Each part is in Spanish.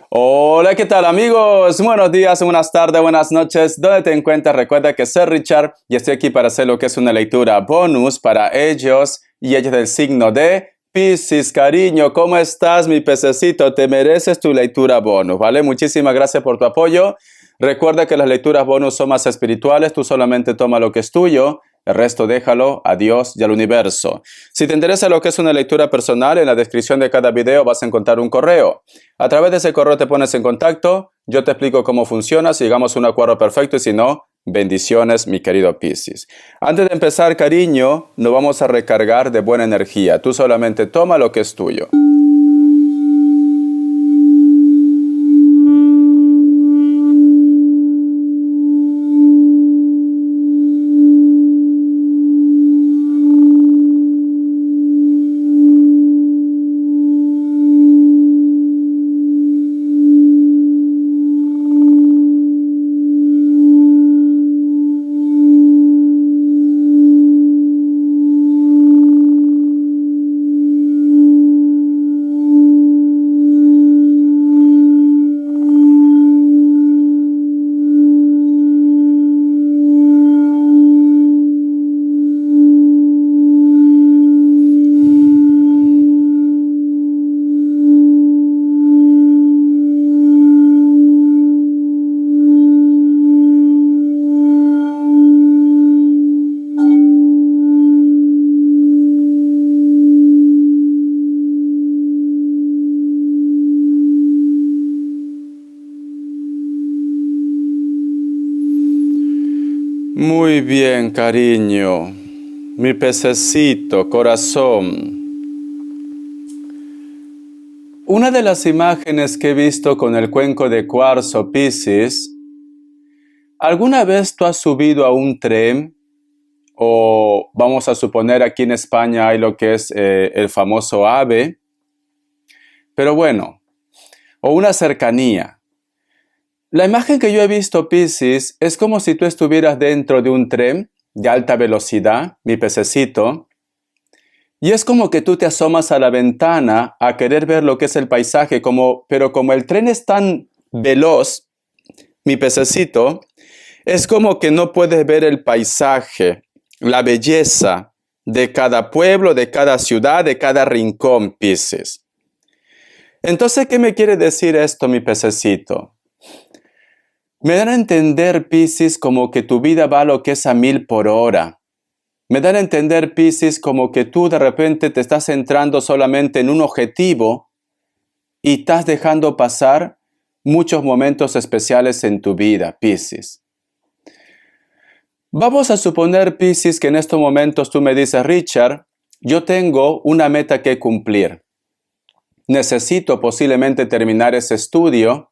Hola, ¿qué tal amigos? Buenos días, buenas tardes, buenas noches. ¿Dónde te encuentras? Recuerda que soy Richard y estoy aquí para hacer lo que es una lectura bonus para ellos y ellas del signo de Piscis. Cariño, ¿cómo estás, mi pececito? Te mereces tu lectura bonus, ¿vale? Muchísimas gracias por tu apoyo. Recuerda que las lecturas bonus son más espirituales. Tú solamente toma lo que es tuyo. El resto déjalo a Dios y al universo. Si te interesa lo que es una lectura personal, en la descripción de cada video vas a encontrar un correo. A través de ese correo te pones en contacto, yo te explico cómo funciona, si llegamos a un acuerdo perfecto y si no, bendiciones, mi querido Piscis. Antes de empezar, cariño, nos vamos a recargar de buena energía. Tú solamente toma lo que es tuyo. Muy bien, cariño, mi pececito, corazón. Una de las imágenes que he visto con el cuenco de cuarzo Piscis, ¿alguna vez tú has subido a un tren? O vamos a suponer aquí en España hay lo que es el famoso AVE, pero bueno, o una cercanía. La imagen que yo he visto, Piscis, es como si tú estuvieras dentro de un tren de alta velocidad, mi pececito, y es como que tú te asomas a la ventana a querer ver lo que es el paisaje, pero como el tren es tan veloz, mi pececito, es como que no puedes ver el paisaje, la belleza de cada pueblo, de cada ciudad, de cada rincón, Piscis. Entonces, ¿qué me quiere decir esto, mi pececito? Me dan a entender, Piscis, como que tu vida va a lo que es a 1000 por hora. Me dan a entender, Piscis, como que tú de repente te estás centrando solamente en un objetivo y estás dejando pasar muchos momentos especiales en tu vida, Piscis. Vamos a suponer, Piscis, que en estos momentos tú me dices, Richard, yo tengo una meta que cumplir. Necesito posiblemente terminar ese estudio,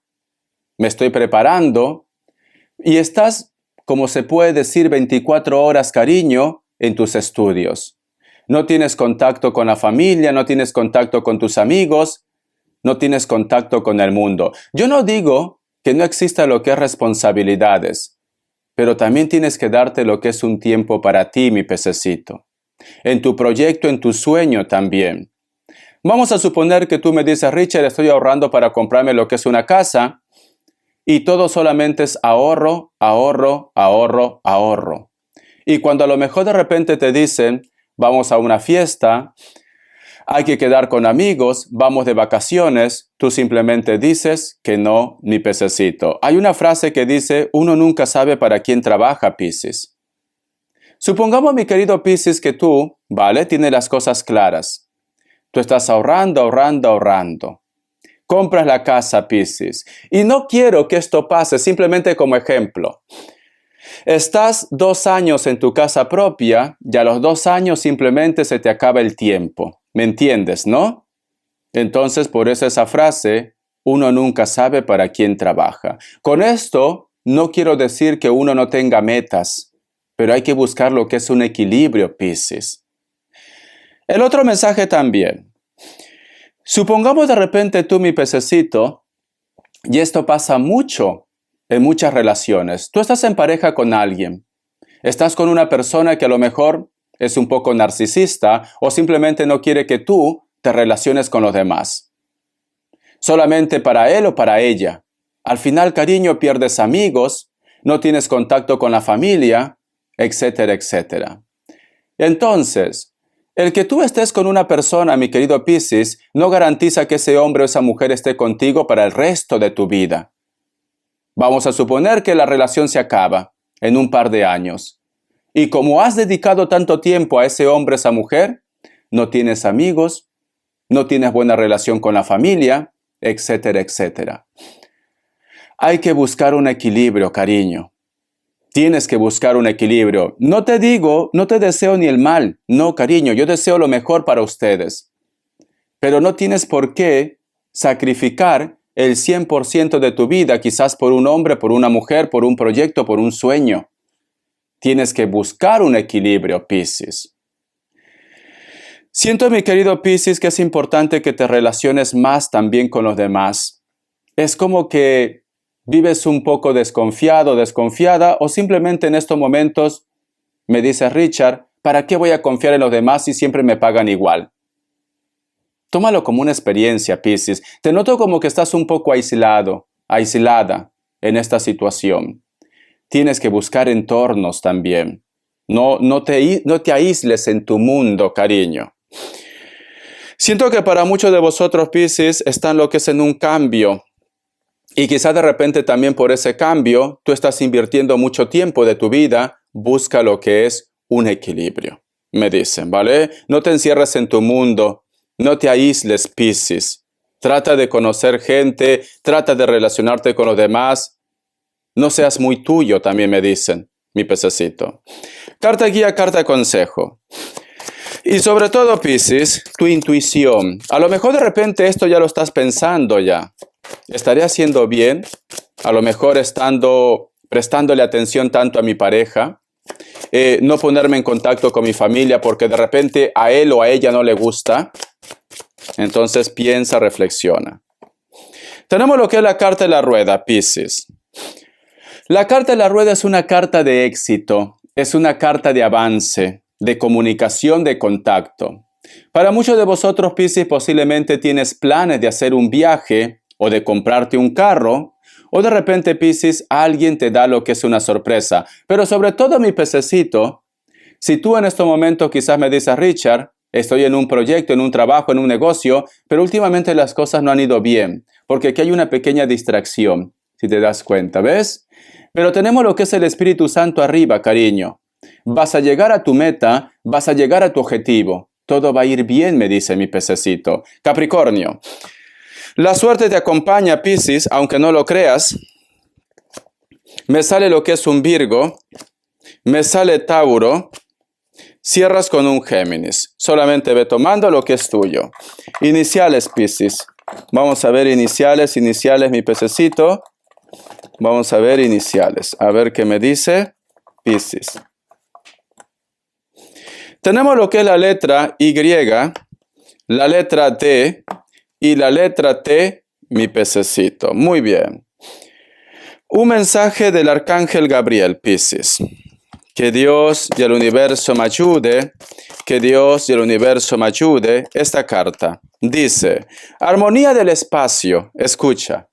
me estoy preparando y estás, como se puede decir, 24 horas, cariño, en tus estudios. No tienes contacto con la familia, no tienes contacto con tus amigos, no tienes contacto con el mundo. Yo no digo que no exista lo que es responsabilidades, pero también tienes que darte lo que es un tiempo para ti, mi pececito. En tu proyecto, en tu sueño también. Vamos a suponer que tú me dices, Richard, estoy ahorrando para comprarme lo que es una casa y todo solamente es ahorro, ahorro, ahorro, ahorro. Y cuando a lo mejor de repente te dicen, vamos a una fiesta, hay que quedar con amigos, vamos de vacaciones, tú simplemente dices que no, mi pececito. Hay una frase que dice, uno nunca sabe para quién trabaja, Piscis. Supongamos, mi querido Piscis, que tú, ¿vale? Tienes las cosas claras. Tú estás ahorrando, ahorrando, ahorrando. Compras la casa, Piscis. Y no quiero que esto pase, simplemente como ejemplo. Estás 2 años en tu casa propia y a los 2 años simplemente se te acaba el tiempo. ¿Me entiendes, no? Entonces, por eso esa frase, uno nunca sabe para quién trabaja. Con esto, no quiero decir que uno no tenga metas, pero hay que buscar lo que es un equilibrio, Piscis. El otro mensaje también. Supongamos de repente tú, mi pececito, y esto pasa mucho en muchas relaciones. Tú estás en pareja con alguien. Estás con una persona que a lo mejor es un poco narcisista o simplemente no quiere que tú te relaciones con los demás. solamente para él o para ella. Al final, cariño, pierdes amigos, no tienes contacto con la familia, etcétera, etcétera. Entonces, el que tú estés con una persona, mi querido Piscis, no garantiza que ese hombre o esa mujer esté contigo para el resto de tu vida. Vamos a suponer que la relación se acaba en un par de años. Y como has dedicado tanto tiempo a ese hombre o esa mujer, no tienes amigos, no tienes buena relación con la familia, etcétera, etcétera. Hay que buscar un equilibrio, cariño. Tienes que buscar un equilibrio. No te digo, no te deseo ni el mal. No, cariño, yo deseo lo mejor para ustedes. Pero no tienes por qué sacrificar el 100% de tu vida, quizás por un hombre, por una mujer, por un proyecto, por un sueño. Tienes que buscar un equilibrio, Piscis. Siento, mi querido Piscis, que es importante que te relaciones más también con los demás. Es como que vives un poco desconfiado, desconfiada, o simplemente en estos momentos me dice Richard, ¿para qué voy a confiar en los demás si siempre me pagan igual? Tómalo como una experiencia, Piscis. Te noto como que estás un poco aislado, aislada en esta situación. Tienes que buscar entornos también. No te aísles en tu mundo, cariño. Siento que para muchos de vosotros, Piscis, están lo que es en un cambio. Y quizá de repente también por ese cambio, tú estás invirtiendo mucho tiempo de tu vida, busca lo que es un equilibrio. Me dicen, ¿vale? No te encierres en tu mundo, no te aísles, Piscis. Trata de conocer gente, trata de relacionarte con los demás. No seas muy tuyo, también me dicen, mi pececito. Carta guía, carta consejo. Y sobre todo, Piscis, tu intuición. A lo mejor de repente esto ya lo estás pensando ya. ¿Estaré haciendo bien? A lo mejor prestándole atención tanto a mi pareja, no ponerme en contacto con mi familia porque de repente a él o a ella no le gusta. Entonces piensa, reflexiona. Tenemos lo que es la carta de la rueda, Piscis. La carta de la rueda es una carta de éxito, es una carta de avance, de comunicación, de contacto. Para muchos de vosotros, Piscis, posiblemente tienes planes de hacer un viaje o de comprarte un carro, o de repente, Piscis, alguien te da lo que es una sorpresa. Pero sobre todo, mi pececito, si tú en estos momentos quizás me dices, Richard, estoy en un proyecto, en un trabajo, en un negocio, pero últimamente las cosas no han ido bien, porque aquí hay una pequeña distracción, si te das cuenta, ¿ves? Pero tenemos lo que es el Espíritu Santo arriba, cariño. Vas a llegar a tu meta, vas a llegar a tu objetivo. Todo va a ir bien, me dice mi pececito. Capricornio. La suerte te acompaña, Piscis, aunque no lo creas. Me sale lo que es un Virgo, me sale Tauro, cierras con un Géminis. Solamente ve tomando lo que es tuyo. Iniciales, Piscis. Vamos a ver iniciales, mi pececito. Vamos a ver iniciales. A ver qué me dice Piscis. Tenemos lo que es la letra Y, la letra D, y la letra T, mi pececito. Muy bien. Un mensaje del Arcángel Gabriel, Piscis. Que Dios y el universo me ayude. Que Dios y el universo me ayude. Esta carta dice, armonía del espacio. Escucha.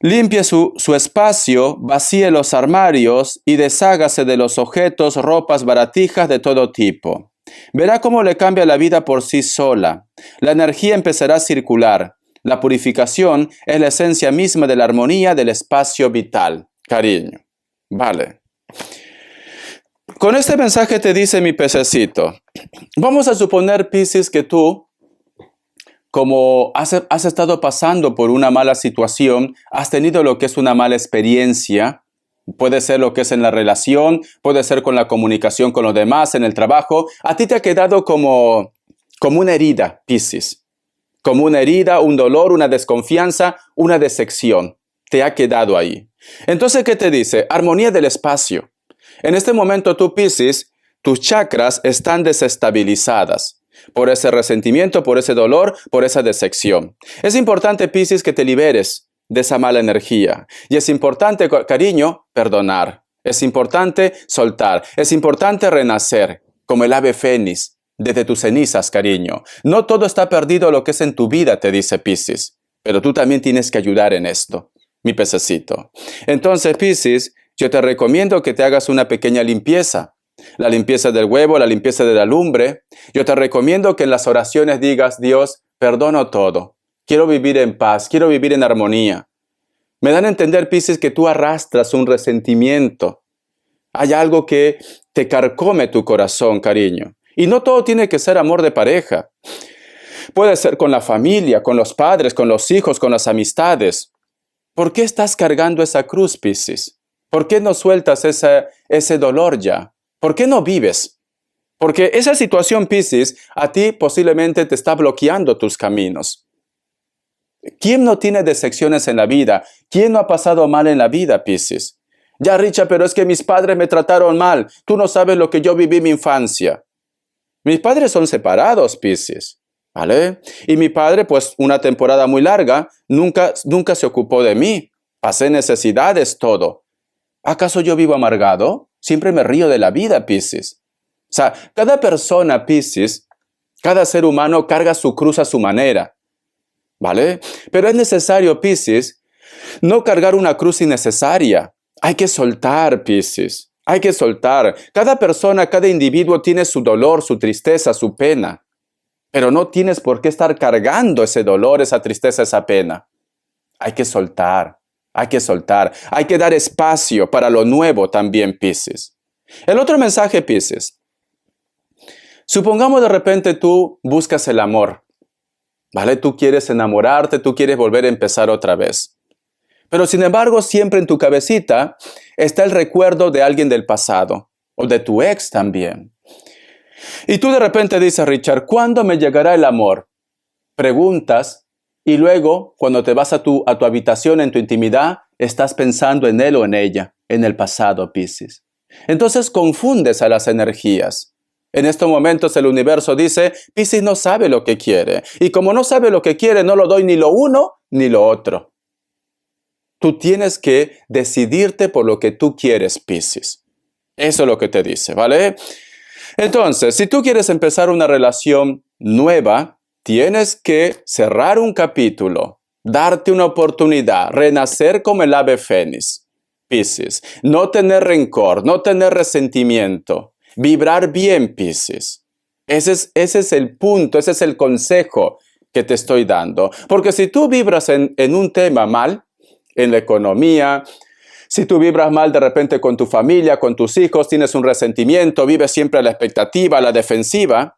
Limpie su espacio, vacíe los armarios y deshágase de los objetos, ropas, baratijas de todo tipo. Verá cómo le cambia la vida por sí sola. La energía empezará a circular. La purificación es la esencia misma de la armonía del espacio vital. Cariño. Vale. Con este mensaje te dice mi pececito. Vamos a suponer, Piscis, que tú, como has estado pasando por una mala situación, has tenido lo que es una mala experiencia. Puede ser lo que es en la relación, puede ser con la comunicación con los demás, en el trabajo. A ti te ha quedado como una herida, Piscis. Como una herida, un dolor, una desconfianza, una decepción. Te ha quedado ahí. Entonces, ¿qué te dice? Armonía del espacio. En este momento tú, Piscis, tus chakras están desestabilizadas por ese resentimiento, por ese dolor, por esa decepción. Es importante, Piscis, que te liberes de esa mala energía. Y es importante, cariño, perdonar. Es importante soltar. Es importante renacer, como el ave fénix. desde tus cenizas, cariño. No todo está perdido lo que es en tu vida, te dice Piscis. Pero tú también tienes que ayudar en esto, mi pececito. Entonces, Piscis, yo te recomiendo que te hagas una pequeña limpieza. La limpieza del huevo, la limpieza de la lumbre. Yo te recomiendo que en las oraciones digas, Dios, perdono todo. Quiero vivir en paz, quiero vivir en armonía. Me dan a entender, Piscis, que tú arrastras un resentimiento. Hay algo que te carcome tu corazón, cariño. Y no todo tiene que ser amor de pareja. Puede ser con la familia, con los padres, con los hijos, con las amistades. ¿Por qué estás cargando esa cruz, Piscis? ¿Por qué no sueltas ese dolor ya? ¿Por qué no vives? Porque esa situación, Piscis, a ti posiblemente te está bloqueando tus caminos. ¿Quién no tiene decepciones en la vida? ¿Quién no ha pasado mal en la vida, Piscis? Ya, Richard, pero es que mis padres me trataron mal. Tú no sabes lo que yo viví en mi infancia. Mis padres son separados, Piscis, ¿vale? Y mi padre, pues, una temporada muy larga, nunca se ocupó de mí. Pasé necesidades, todo. ¿Acaso yo vivo amargado? Siempre me río de la vida, Piscis. O sea, cada persona, Piscis, cada ser humano carga su cruz a su manera, ¿vale? Pero es necesario, Piscis, no cargar una cruz innecesaria. Hay que soltar, Piscis. Hay que soltar. Cada persona, cada individuo tiene su dolor, su tristeza, su pena. Pero no tienes por qué estar cargando ese dolor, esa tristeza, esa pena. Hay que soltar. Hay que soltar. Hay que dar espacio para lo nuevo también, Piscis. El otro mensaje, Piscis. Supongamos de repente tú buscas el amor. ¿Vale? Tú quieres enamorarte, tú quieres volver a empezar otra vez. Pero sin embargo, siempre en tu cabecita está el recuerdo de alguien del pasado, o de tu ex también. Y tú de repente dices, Richard, ¿cuándo me llegará el amor? Preguntas, y luego, cuando te vas a tu habitación, en tu intimidad, estás pensando en él o en ella, en el pasado, Piscis. Entonces confundes a las energías. En estos momentos el universo dice, Piscis no sabe lo que quiere. Y como no sabe lo que quiere, no lo doy ni lo uno ni lo otro. Tú tienes que decidirte por lo que tú quieres, Piscis. Eso es lo que te dice, ¿vale? Entonces, si tú quieres empezar una relación nueva, tienes que cerrar un capítulo, darte una oportunidad, renacer como el ave fénix, Piscis. No tener rencor, no tener resentimiento. Vibrar bien, Piscis. Ese es el punto, ese es el consejo que te estoy dando. Porque si tú vibras en un tema mal, en la economía, si tú vibras mal de repente con tu familia, con tus hijos, tienes un resentimiento, vives siempre a la expectativa, a la defensiva,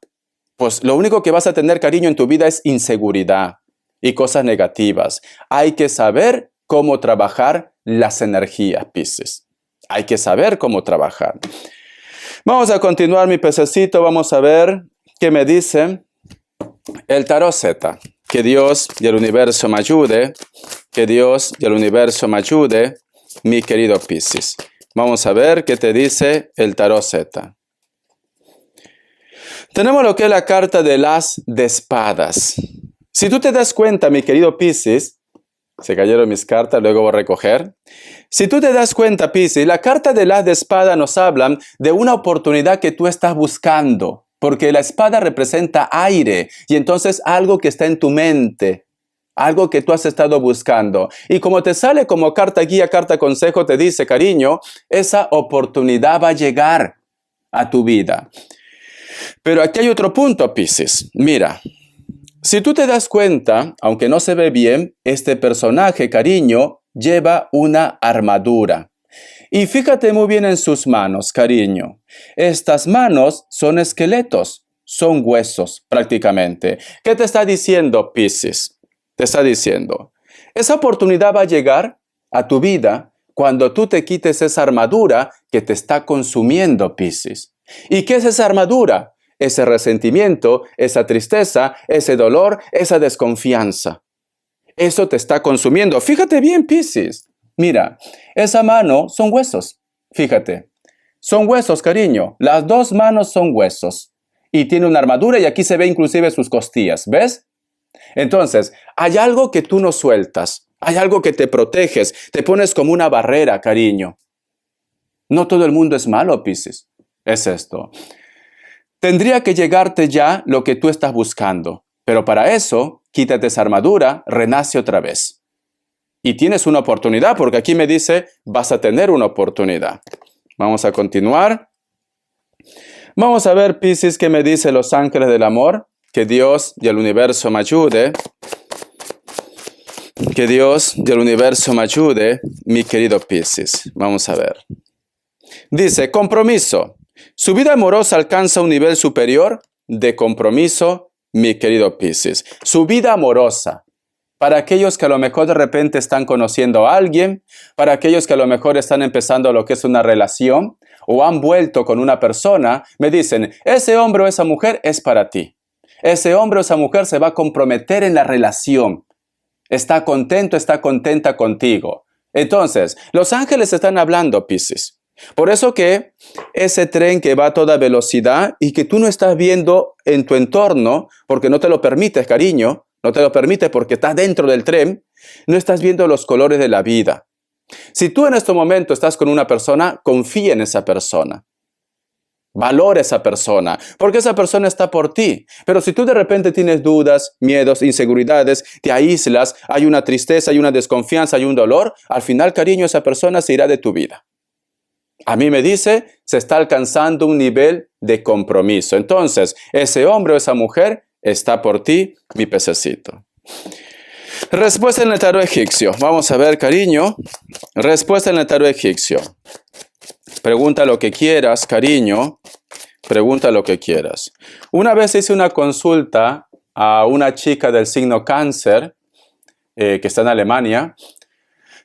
pues lo único que vas a tener, cariño, en tu vida es inseguridad y cosas negativas. Hay que saber cómo trabajar las energías, Piscis. Hay que saber cómo trabajar. Vamos a continuar, mi pececito. Vamos a ver qué me dice el tarot Z. Que Dios y el universo me ayude. Que Dios y el universo me ayude, mi querido Piscis. Vamos a ver qué te dice el tarot Z. Tenemos lo que es la carta del as de espadas. Si tú te das cuenta, mi querido Piscis, se cayeron mis cartas, luego voy a recoger. Si tú te das cuenta, Piscis, la carta del as de espada nos habla de una oportunidad que tú estás buscando, porque la espada representa aire y entonces algo que está en tu mente, algo que tú has estado buscando. Y como te sale como carta guía, carta consejo, te dice, cariño, esa oportunidad va a llegar a tu vida. Pero aquí hay otro punto, Piscis. Mira, si tú te das cuenta, aunque no se ve bien, este personaje, cariño, lleva una armadura. Y fíjate muy bien en sus manos, cariño. Estas manos son esqueletos, son huesos prácticamente. ¿Qué te está diciendo, Piscis? Te está diciendo, esa oportunidad va a llegar a tu vida cuando tú te quites esa armadura que te está consumiendo, Piscis. ¿Y qué es esa armadura? Ese resentimiento, esa tristeza, ese dolor, esa desconfianza. Eso te está consumiendo. Fíjate bien, Piscis. Mira, esa mano son huesos. Fíjate. Son huesos, cariño. Las dos manos son huesos. Y tiene una armadura y aquí se ve inclusive sus costillas. ¿Ves? Entonces, hay algo que tú no sueltas. Hay algo que te proteges. Te pones como una barrera, cariño. No todo el mundo es malo, Piscis. Es esto. Tendría que llegarte ya lo que tú estás buscando. Pero para eso, quítate esa armadura, renace otra vez. Y tienes una oportunidad, porque aquí me dice, vas a tener una oportunidad. Vamos a continuar. Vamos a ver, Piscis, qué me dice los ángeles del amor. Que Dios y el universo me ayude. Que Dios y el universo me ayude, mi querido Piscis. Vamos a ver. Dice, compromiso. Su vida amorosa alcanza un nivel superior de compromiso, mi querido Piscis. Su vida amorosa. Para aquellos que a lo mejor de repente están conociendo a alguien, para aquellos que a lo mejor están empezando lo que es una relación, o han vuelto con una persona, me dicen, ese hombre o esa mujer es para ti. Ese hombre o esa mujer se va a comprometer en la relación. Está contento, está contenta contigo. Entonces, los ángeles están hablando, Piscis. Por eso que ese tren que va a toda velocidad y que tú no estás viendo en tu entorno, porque no te lo permites, cariño, no te lo permites porque estás dentro del tren, no estás viendo los colores de la vida. Si tú en este momento estás con una persona, confía en esa persona. Valora a esa persona, porque esa persona está por ti. Pero si tú de repente tienes dudas, miedos, inseguridades, te aíslas, hay una tristeza, hay una desconfianza, hay un dolor, al final, cariño, esa persona se irá de tu vida. A mí me dice, se está alcanzando un nivel de compromiso. Entonces, ese hombre o esa mujer está por ti, mi pececito. Respuesta en el tarot egipcio. Vamos a ver, cariño. Respuesta en el tarot egipcio. Pregunta lo que quieras, cariño. Pregunta lo que quieras. Una vez hice una consulta a una chica del signo Cáncer, que está en Alemania,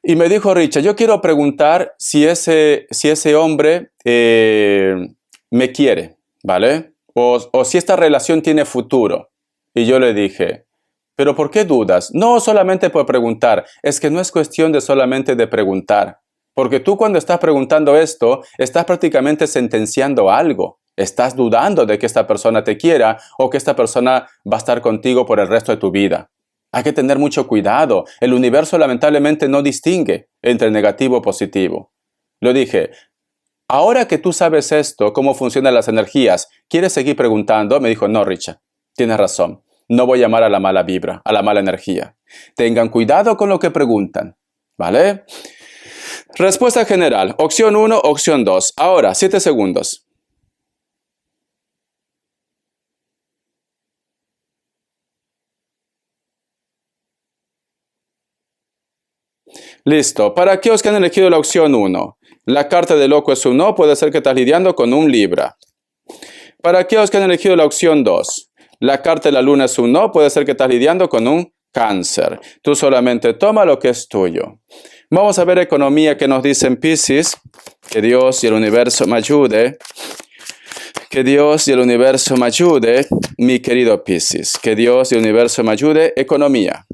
y me dijo, Richard, yo quiero preguntar si ese hombre me quiere, ¿vale? O si esta relación tiene futuro. Y yo le dije, ¿pero por qué dudas? No solamente por preguntar, es que no es cuestión de solamente de preguntar. Porque tú cuando estás preguntando esto, estás prácticamente sentenciando algo. Estás dudando de que esta persona te quiera o que esta persona va a estar contigo por el resto de tu vida. Hay que tener mucho cuidado. El universo lamentablemente no distingue entre negativo o positivo. Lo dije, ahora que tú sabes esto, cómo funcionan las energías, ¿quieres seguir preguntando? Me dijo, no, Richard, tienes razón. No voy a llamar a la mala vibra, a la mala energía. Tengan cuidado con lo que preguntan, ¿vale? Respuesta general, opción 1, opción 2. Ahora, 7 segundos. Listo. Para aquellos que han elegido la opción 1, la carta de loco es un no, puede ser que estás lidiando con un Libra. Para aquellos que han elegido la opción 2, la carta de la luna es un no, puede ser que estás lidiando con un Cáncer. Tú solamente toma lo que es tuyo. Vamos a ver economía que nos dice en Piscis. Que Dios y el universo me ayude. Que Dios y el universo me ayude, mi querido Piscis. Que Dios y el universo me ayude. Economía.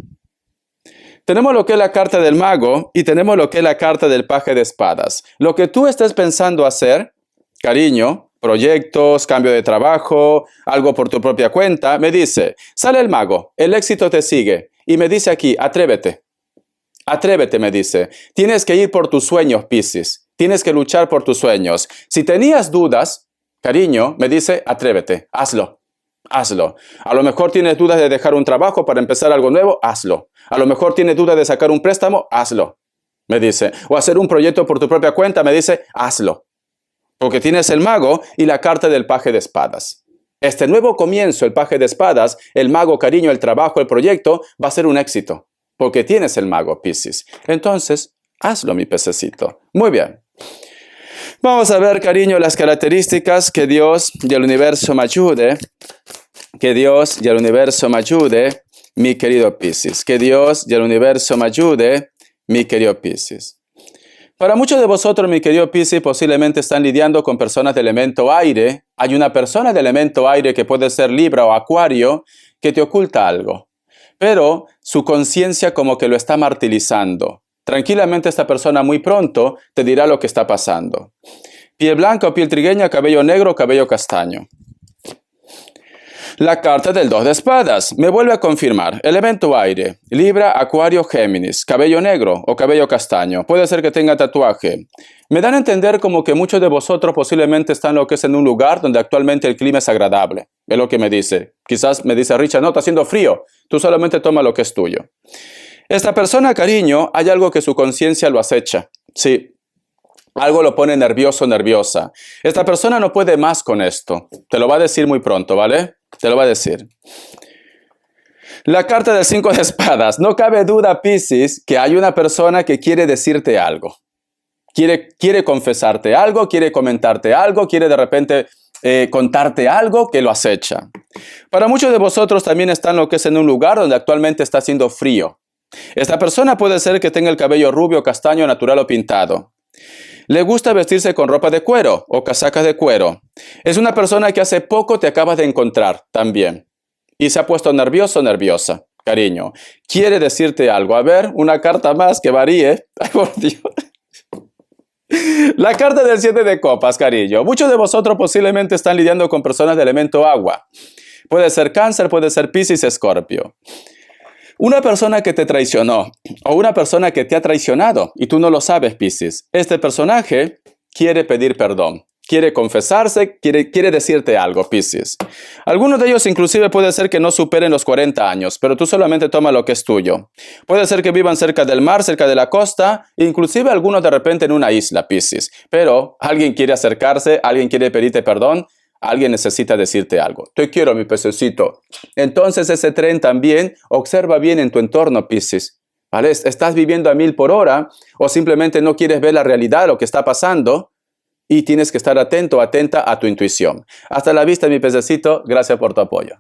Tenemos lo que es la carta del mago y tenemos lo que es la carta del paje de espadas. Lo que tú estés pensando hacer, cariño, proyectos, cambio de trabajo, algo por tu propia cuenta, me dice, sale el mago, el éxito te sigue. Y me dice aquí, atrévete. Atrévete, me dice. Tienes que ir por tus sueños, Piscis. Tienes que luchar por tus sueños. Si tenías dudas, cariño, me dice, atrévete, hazlo. Hazlo. A lo mejor tienes dudas de dejar un trabajo para empezar algo nuevo, hazlo. A lo mejor tienes dudas de sacar un préstamo, hazlo. Me dice. O hacer un proyecto por tu propia cuenta, me dice, hazlo. Porque tienes el mago y la carta del paje de espadas. Este nuevo comienzo, el paje de espadas, el mago, cariño, el trabajo, el proyecto, va a ser un éxito. Porque tienes el mago, Piscis. Entonces, hazlo, mi pececito. Muy bien. Vamos a ver, cariño, las características. Que Dios y el universo me ayude. Que Dios y el universo me ayude, mi querido Piscis. Que Dios y el universo me ayude, mi querido Piscis. Para muchos de vosotros, mi querido Piscis, posiblemente están lidiando con personas de elemento aire. Hay una persona de elemento aire que puede ser Libra o Acuario que te oculta algo. Pero su conciencia como que lo está martirizando. Tranquilamente esta persona muy pronto te dirá lo que está pasando. Piel blanca o piel trigueña, cabello negro o cabello castaño. La carta del 2 de espadas me vuelve a confirmar. Elemento aire, Libra, Acuario, Géminis, cabello negro o cabello castaño. Puede ser que tenga tatuaje. Me dan a entender como que muchos de vosotros posiblemente están lo que es en un lugar donde actualmente el clima es agradable. Es lo que me dice. Quizás me dice Richard, no, está haciendo frío. Tú solamente toma lo que es tuyo. Esta persona, cariño, hay algo que su conciencia lo acecha. Sí. Algo lo pone nervioso, nerviosa. Esta persona no puede más con esto. Te lo va a decir muy pronto, ¿vale? Te lo va a decir. La carta del 5 de espadas. No cabe duda, Piscis, que hay una persona que quiere decirte algo. Quiere confesarte algo, quiere comentarte algo, quiere de repente contarte algo que lo acecha. Para muchos de vosotros también están lo que es en un lugar donde actualmente está haciendo frío. Esta persona puede ser que tenga el cabello rubio, castaño, natural o pintado. Le gusta vestirse con ropa de cuero o casacas de cuero. Es una persona que hace poco te acabas de encontrar también. Y se ha puesto nervioso o nerviosa, cariño. Quiere decirte algo. A ver, una carta más que varíe. Ay, por Dios. La carta del 7 de copas, cariño. Muchos de vosotros posiblemente están lidiando con personas de elemento agua. Puede ser Cáncer, puede ser Piscis, Escorpio. Una persona que te traicionó o una persona que te ha traicionado y tú no lo sabes, Piscis. Este personaje quiere pedir perdón, quiere confesarse, quiere decirte algo, Piscis. Algunos de ellos inclusive puede ser que no superen los 40 años, pero tú solamente toma lo que es tuyo. Puede ser que vivan cerca del mar, cerca de la costa, inclusive algunos de repente en una isla, Piscis. Pero alguien quiere acercarse, alguien quiere pedirte perdón. Alguien necesita decirte algo. Te quiero, mi pececito. Entonces ese tren también, observa bien en tu entorno, Piscis. ¿Vale? ¿Estás viviendo a 1000 por hora o simplemente no quieres ver la realidad, lo que está pasando? Y tienes que estar atento, atenta a tu intuición. Hasta la vista, mi pececito. Gracias por tu apoyo.